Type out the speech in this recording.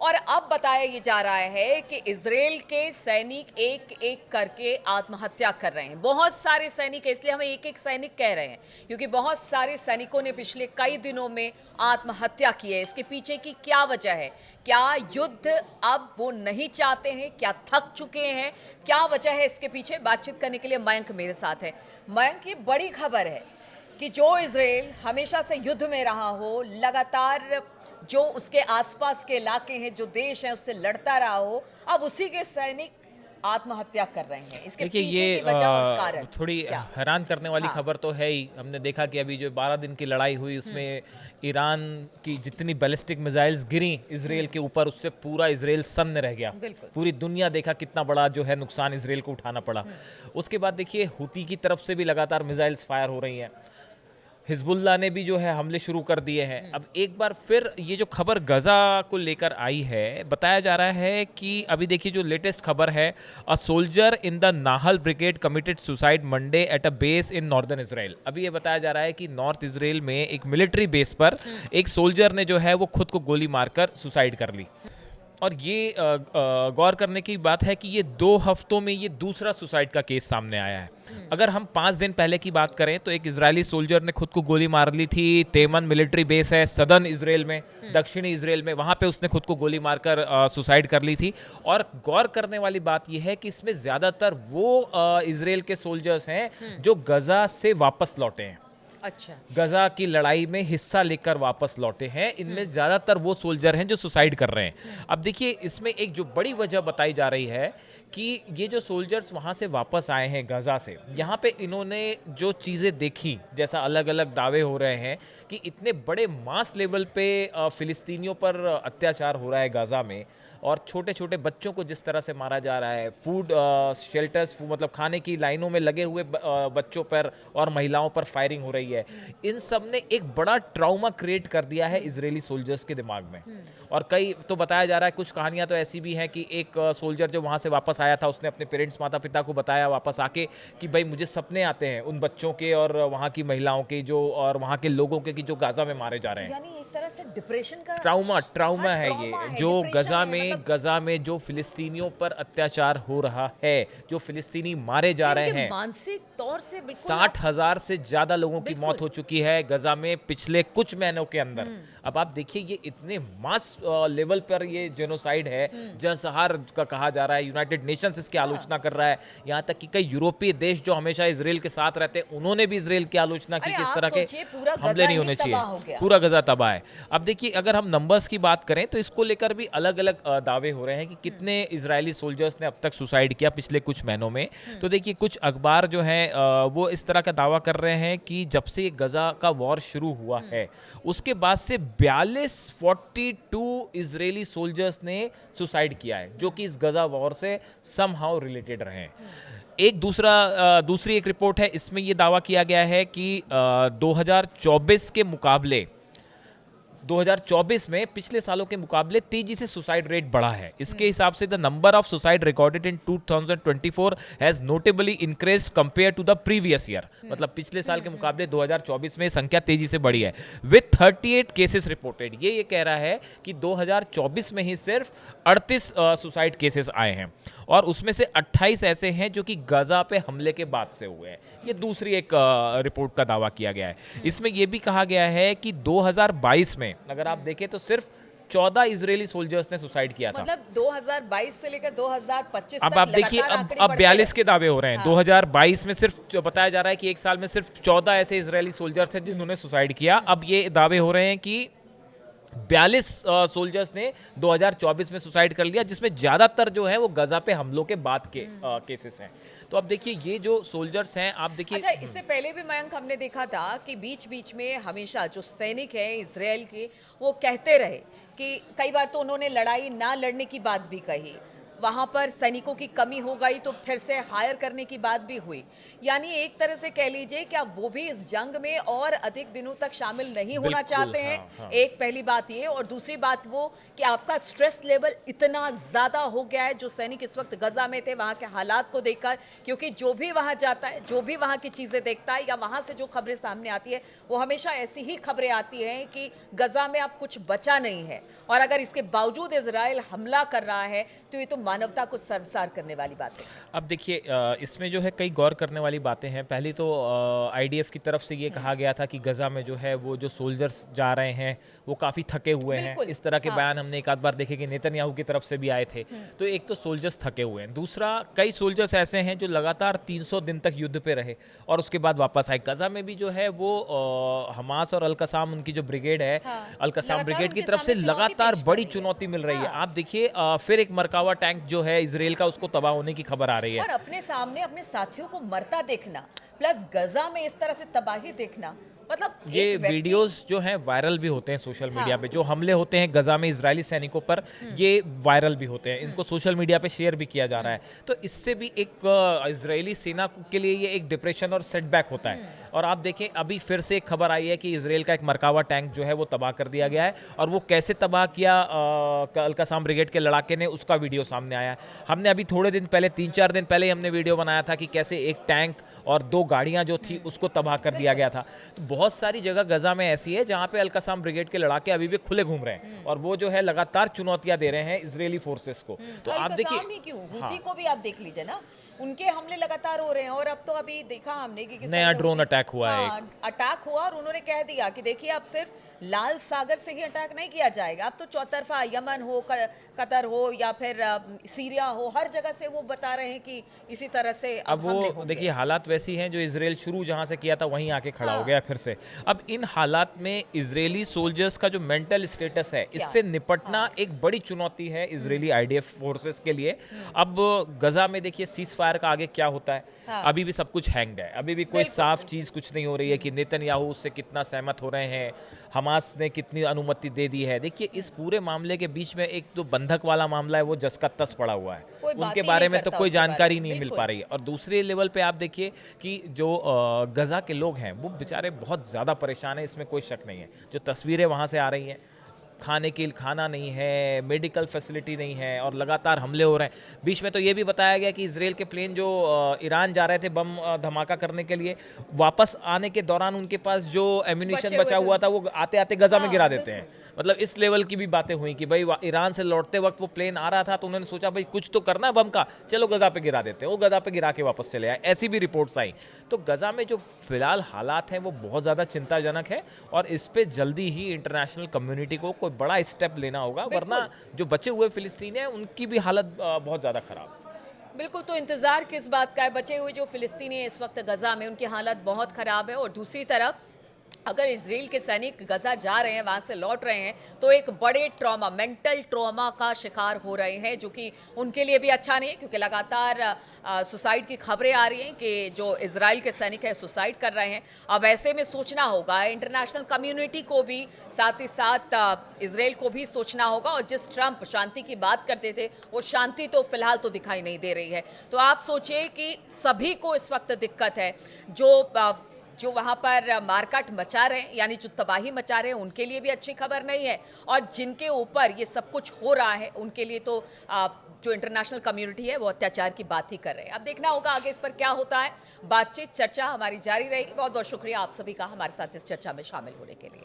और अब बताया ये जा रहा है कि इजराइल के सैनिक एक एक करके आत्महत्या कर रहे हैं। बहुत सारे सैनिक, इसलिए हम एक एक सैनिक कह रहे हैं क्योंकि बहुत सारे सैनिकों ने पिछले कई दिनों में आत्महत्या की है। इसके पीछे की क्या वजह है? क्या युद्ध अब वो नहीं चाहते हैं? क्या थक चुके हैं? क्या वजह है इसके पीछे? बातचीत करने के लिए मयंक मेरे साथ है। मयंक, ये बड़ी खबर है कि जो इजराइल हमेशा से युद्ध में रहा हो, लगातार जो उसके आसपास के इलाके हैं, जो देश है, उससे लड़ता रहा हो, अब उसी के सैनिक आत्महत्या कर रहे हैं। इसके देखिए पीछे ये की वजह और कारण थोड़ी क्या? हैरान करने वाली हाँ। खबर तो है ही। हमने देखा कि अभी जो 12 दिन की लड़ाई हुई उसमें ईरान की जितनी बैलिस्टिक मिसाइल्स गिरी इसराइल के ऊपर, उससे पूरा इसराइल सन्न रह गया। बिल्कुल। पूरी दुनिया देखा कितना बड़ा जो है नुकसान इसराइल को उठाना पड़ा। उसके बाद देखिए हुती की तरफ से भी लगातार मिसाइल्स फायर हो रही हैं। हिजबुल्लाह ने भी जो है हमले शुरू कर दिए हैं। अब एक बार फिर ये जो खबर गजा को लेकर आई है, बताया जा रहा है कि अभी देखिए जो लेटेस्ट खबर है, a soldier in the Nahal brigade committed suicide Monday at a base in northern Israel. अभी ये बताया जा रहा है कि नॉर्थ इसराइल में एक मिलिट्री बेस पर एक सोल्जर ने जो है वो खुद को गोली मारकर सुसाइड कर ली। और ये गौर करने की बात है कि ये 2 हफ्तों में ये दूसरा सुसाइड का केस सामने आया है। अगर हम 5 दिन पहले की बात करें तो एक इजरायली सोल्जर ने खुद को गोली मार ली थी। तेमन मिलिट्री बेस है सदर्न इसराइल में, दक्षिणी इसराइल में, वहाँ पे उसने खुद को गोली मारकर सुसाइड कर ली थी। और गौर करने वाली बात यह है कि इसमें ज़्यादातर वो इसराइल के सोल्जर्स हैं जो गजा से वापस लौटे हैं, अच्छा। गजा की लड़ाई में हिस्सा लेकर वापस लौटे हैं। इनमें ज्यादातर वो सोल्जर हैं जो सुसाइड कर रहे हैं। अब देखिए इसमें एक जो बड़ी वजह बताई जा रही है कि ये जो सोल्जर्स वहाँ से वापस आए हैं गजा से, यहाँ पे इन्होंने जो चीज़ें देखी, जैसा अलग अलग दावे हो रहे हैं कि इतने बड़े मास लेवल पे फिलिस्तीनियों पर अत्याचार हो रहा है गजा में, और छोटे छोटे बच्चों को जिस तरह से मारा जा रहा है, फूड शेल्टर्स मतलब खाने की लाइनों में लगे हुए बच्चों पर और महिलाओं पर फायरिंग हो रही है, इन सब ने एक बड़ा ट्राउमा क्रिएट कर दिया है इजरायली सोल्जर्स के दिमाग में। और कई तो बताया जा रहा है, कुछ कहानियां तो ऐसी भी हैं कि एक सोल्जर जो वहाँ से वापस आया था, उसने अपने पेरेंट्स माता पिता को बताया वापस आके कि भाई मुझे सपने आते हैं उन बच्चों के और वहाँ की महिलाओं के जो और वहाँ के लोगों के कि जो गाजा में मारे जा रहे हैं। यानी एक तरह से डिप्रेशन का ट्राउमा हाँ, है ट्रॉमा ये है, जो डिप्रेशन गजा है, में मतलब गजा में जो फिलिस्तीनियों पर अत्याचार हो रहा है, जो फिलिस्तीनी मारे जा रहे इनके हैं। मानसिक तौर से बिल्कुल 60,000 से ज्यादा लोगों की बिल्कुल। मौत हो चुकी है गजा में पिछले कुछ महीनों के अंदर। अब आप देखिए ये इतने मास लेवल पर ये जेनोसाइड है, जनसंहार का कहा जा रहा है। यूनाइटेड नेशंस इसकी आलोचना कर रहा है। यहाँ तक कि कई यूरोपीय देश जो हमेशा इसराइल के साथ रहते हैं, उन्होंने भी इसराइल की आलोचना की अरे कि इस आप तरह के सोचिए, पूरा हमले गजा नहीं ही होने तबाह हो चाहिए। गया। पूरा गजा तबाह है। अब देखिए अगर हम नंबर्स की बात करें तो इसको लेकर भी अलग अलग दावे हो रहे हैं कि कितने इजरायली सोल्जर्स ने अब तक सुसाइड किया पिछले कुछ महीनों में। तो देखिए कुछ अखबार जो है वो इस तरह का दावा कर रहे हैं कि जब से गजा का वॉर शुरू हुआ है उसके बाद से 42 इजरायली सोल्जर्स ने सुसाइड किया है, जो कि इस गजा वॉर से समहाउ रिलेटेड रहे हैं। एक दूसरी एक रिपोर्ट है, इसमें यह दावा किया गया है कि 2024 के मुकाबले 2024 में पिछले सालों के मुकाबले तेजी से सुसाइड रेट बढ़ा है। इसके हिसाब से the number of suicide recorded in 2024 has notably increased compared to the previous year. मतलब पिछले साल के मुकाबले 2024 में संख्या तेजी से बढ़ी है विथ 38 केसेस रिपोर्टेड। ये कह रहा है कि 2024 में ही सिर्फ 38 सुसाइड केसेस आए हैं और उसमें से 28 ऐसे हैं जो कि गजा पे हमले के बाद से हुए हैं। ये दूसरी एक रिपोर्ट का दावा किया गया है। इसमें यह भी कहा गया है कि 2022 में अगर आप देखें तो सिर्फ 14 इजरायली सोल्जर्स ने सुसाइड किया था। मतलब 2022 से लेकर 2025 अब तक आप देखिए अब 42 के दावे हो रहे हैं। हाँ। 2022 में सिर्फ जो बताया जा रहा है कि एक साल में सिर्फ 14 ऐसे इजरायली सोल्जर्स थे जिन्होंने सुसाइड किया। अब ये दावे हो रहे हैं कि 42 सोल्जर्स ने 2024 में सुसाइड कर लिया, जिसमें ज्यादातर जो है वो गजा पे हमलों के बाद के केसेस हैं। तो अब देखिए ये जो सोल्जर्स हैं, आप देखिए अच्छा, इससे पहले भी मयंक हमने देखा था कि बीच बीच में हमेशा जो सैनिक हैं इजराइल के, वो कहते रहे कि कई बार तो उन्होंने लड़ाई ना लड़ने की बात भी कही। वहाँ पर सैनिकों की कमी हो गई तो फिर से हायर करने की बात भी हुई। यानी एक तरह से कह लीजिए क्या वो भी इस जंग में और अधिक दिनों तक शामिल नहीं होना बिल्कुल, चाहते हैं। हाँ, हाँ। एक पहली बात ये, और दूसरी बात वो कि आपका स्ट्रेस लेवल इतना ज़्यादा हो गया है, जो सैनिक इस वक्त गजा में थे वहाँ के हालात को देखकर, क्योंकि जो भी वहाँ जाता है, जो भी वहाँ की चीज़ें देखता है या वहाँ से जो खबरें सामने आती है, वो हमेशा ऐसी ही खबरें आती हैं कि गजा में अब कुछ बचा नहीं है, और अगर इसके बावजूद इजराइल हमला कर रहा है तो ये तो मानवता को शर्मसार करने वाली बात है। अब देखिए इसमें जो है कई गौर करने वाली बातें हैं। पहली तो आईडीएफ की तरफ से ये कहा गया था कि गजा में जो है वो जो सोल्जर्स जा रहे हैं वो काफ़ी थके हुए हैं। बिल्कुल, इस तरह के हाँ। बयान हमने एक आध बार देखे कि नेतन्याहू की तरफ से भी आए थे। तो एक तो सोल्जर्स थके हुए हैं, दूसरा कई सोल्जर्स ऐसे हैं जो लगातार 300 दिन तक युद्ध पे रहे और उसके बाद वापस आए। गजा में भी जो है वो हमास और अल-कसाम उनकी जो ब्रिगेड है, हाँ, अल-कसाम लगातार ब्रिगेड की उनके तरफ से सामने चुनौती लगातार पेश कर बड़ी रही है। चुनौती मिल रही है। हाँ। आप देखिए फिर एक मरकावा टैंक जो है इजराइल का, उसको तबाह होने की खबर आ रही है। और अपने सामने अपने साथियों को मरता देखना, प्लस गजा में इस तरह से तबाही देखना, मतलब ये एक व्यक्ति- वीडियोस जो हैं वायरल भी होते हैं सोशल मीडिया हाँ। पे। जो हमले होते हैं गजा में इजरायली सैनिकों पर, ये वायरल भी होते हैं, इनको सोशल मीडिया पे शेयर भी किया जा रहा है। तो इससे भी एक इजरायली सेना के लिए ये एक डिप्रेशन और सेटबैक होता है। और आप देखें अभी फिर से एक खबर आई है कि इजराइल का एक मरकावा टैंक जो है वो तबाह कर दिया गया है, और वो कैसे तबाह किया अल-कसाम ब्रिगेड के लड़ाके ने, उसका वीडियो सामने आया है। हमने अभी थोड़े दिन पहले 3-4 दिन पहले ही हमने वीडियो बनाया था कि कैसे एक टैंक और 2 गाड़ियां जो थी उसको तबाह कर दिया गया था। तो बहुत सारी जगह गजा में ऐसी है जहां पे अल-कसाम ब्रिगेड के लड़ाके अभी भी खुले घूम रहे हैं, और वो जो है लगातार चुनौतियां दे रहे हैं इजरायली फोर्सेस को। तो आप अल-कसाम देखिए ही क्यों, हाँ। हूती को भी आप देख लीजिए ना, उनके हमले लगातार हो रहे हैं। और अब तो अभी देखा हमने कि किस नया तरह से ड्रोन उनकी- अटैक हुआ है हाँ, अटैक हुआ, और उन्होंने कह दिया कि देखिए अब सिर्फ लाल सागर से ही अटैक नहीं किया जाएगा, अब तो चौतरफा यमन हो, कतर हो या फिर सीरिया हो, हर जगह से वो बता रहे हैं कि इसी तरह से अब हमले वो होंगे। देखिए हालात वैसी हैं जो इजराइल शुरू जहां से किया था वहीं आके खड़ा हो हाँ। गया फिर से। अब इन हालात में इजरायली सोल्जर्स का जो मेंटल स्टेटस है, क्या? इससे निपटना एक बड़ी चुनौती है इजरायली आईडीएफ फोर्सेस के लिए। अब गजा में देखिए सीज फायर का आगे क्या होता है। हाँ। अभी भी सब कुछ हैंग्ड है, अभी भी कोई बिल्कुल, साफ चीज कुछ नहीं हो रही है कि नेतन्याहू उससे कितना सहमत हो रहे हैं, हमास ने कितनी अनुमति दे दी है। देखिए इस पूरे मामले के बीच में एक जो बंधक वाला मामला है वो जस का तस पड़ा हुआ है, कोई बात उनके ही बारे नहीं में तो करता कोई उसके बारे जानकारी में, नहीं मिल बिल्कुल। पा रही है। और दूसरे लेवल पे आप देखिए कि जो गजा के लोग हैं वो बेचारे बहुत ज़्यादा परेशान हैं, इसमें कोई शक नहीं है। जो तस्वीरें वहाँ से आ रही हैं, खाने के लिए खाना नहीं है, मेडिकल फैसिलिटी नहीं है, और लगातार हमले हो रहे हैं। बीच में तो ये भी बताया गया कि इजराइल के प्लेन जो ईरान जा रहे थे बम धमाका करने के लिए, वापस आने के दौरान उनके पास जो एम्यूनिशन बचे हुए बचा थे। हुआ था वो आते आते गजा में हाँ, गिरा देते बिल्कुल। हैं। मतलब इस लेवल की भी बातें हुई कि भाई ईरान से लौटते वक्त वो प्लेन आ रहा था तो उन्होंने सोचा भाई कुछ तो करना है बम का, चलो गजा पे गिरा देते हैं। वो गजा पे गिरा के वापस चले आए, ऐसी भी रिपोर्ट्स आई। तो गजा में जो फिलहाल हालात हैं वो बहुत ज़्यादा चिंताजनक है, और इस पे जल्दी ही इंटरनेशनल कम्युनिटी को कोई बड़ा स्टेप लेना होगा, वरना जो बचे हुए फिलिस्तीनी हैं उनकी भी हालत बहुत ज़्यादा खराब। बिल्कुल, तो इंतजार किस बात का है, बचे हुए जो फिलिस्तीनी हैं इस वक्त गजा में, उनकी हालत बहुत खराब है। और दूसरी तरफ अगर इजराइल के सैनिक गजा जा रहे हैं, वहाँ से लौट रहे हैं, तो एक बड़े ट्रॉमा, मेंटल ट्रॉमा का शिकार हो रहे हैं, जो कि उनके लिए भी अच्छा नहीं है, क्योंकि लगातार सुसाइड की खबरें आ रही हैं कि जो इजराइल के सैनिक हैं सुसाइड कर रहे हैं। अब ऐसे में सोचना होगा इंटरनेशनल कम्युनिटी को भी, साथ ही साथ इजराइल को भी सोचना होगा। और जिस ट्रंप शांति की बात करते थे, वो शांति तो फिलहाल तो दिखाई नहीं दे रही है। तो आप सोचिए कि सभी को इस वक्त दिक्कत है, जो वहाँ पर मारकाट मचा रहे हैं, यानी जो तबाही मचा रहे हैं, उनके लिए भी अच्छी खबर नहीं है। और जिनके ऊपर ये सब कुछ हो रहा है उनके लिए तो जो इंटरनेशनल कम्युनिटी है वो अत्याचार की बात ही कर रहे हैं। अब देखना होगा आगे इस पर क्या होता है। बातचीत चर्चा हमारी जारी रहेगी। बहुत बहुत शुक्रिया आप सभी का हमारे साथ इस चर्चा में शामिल होने के लिए।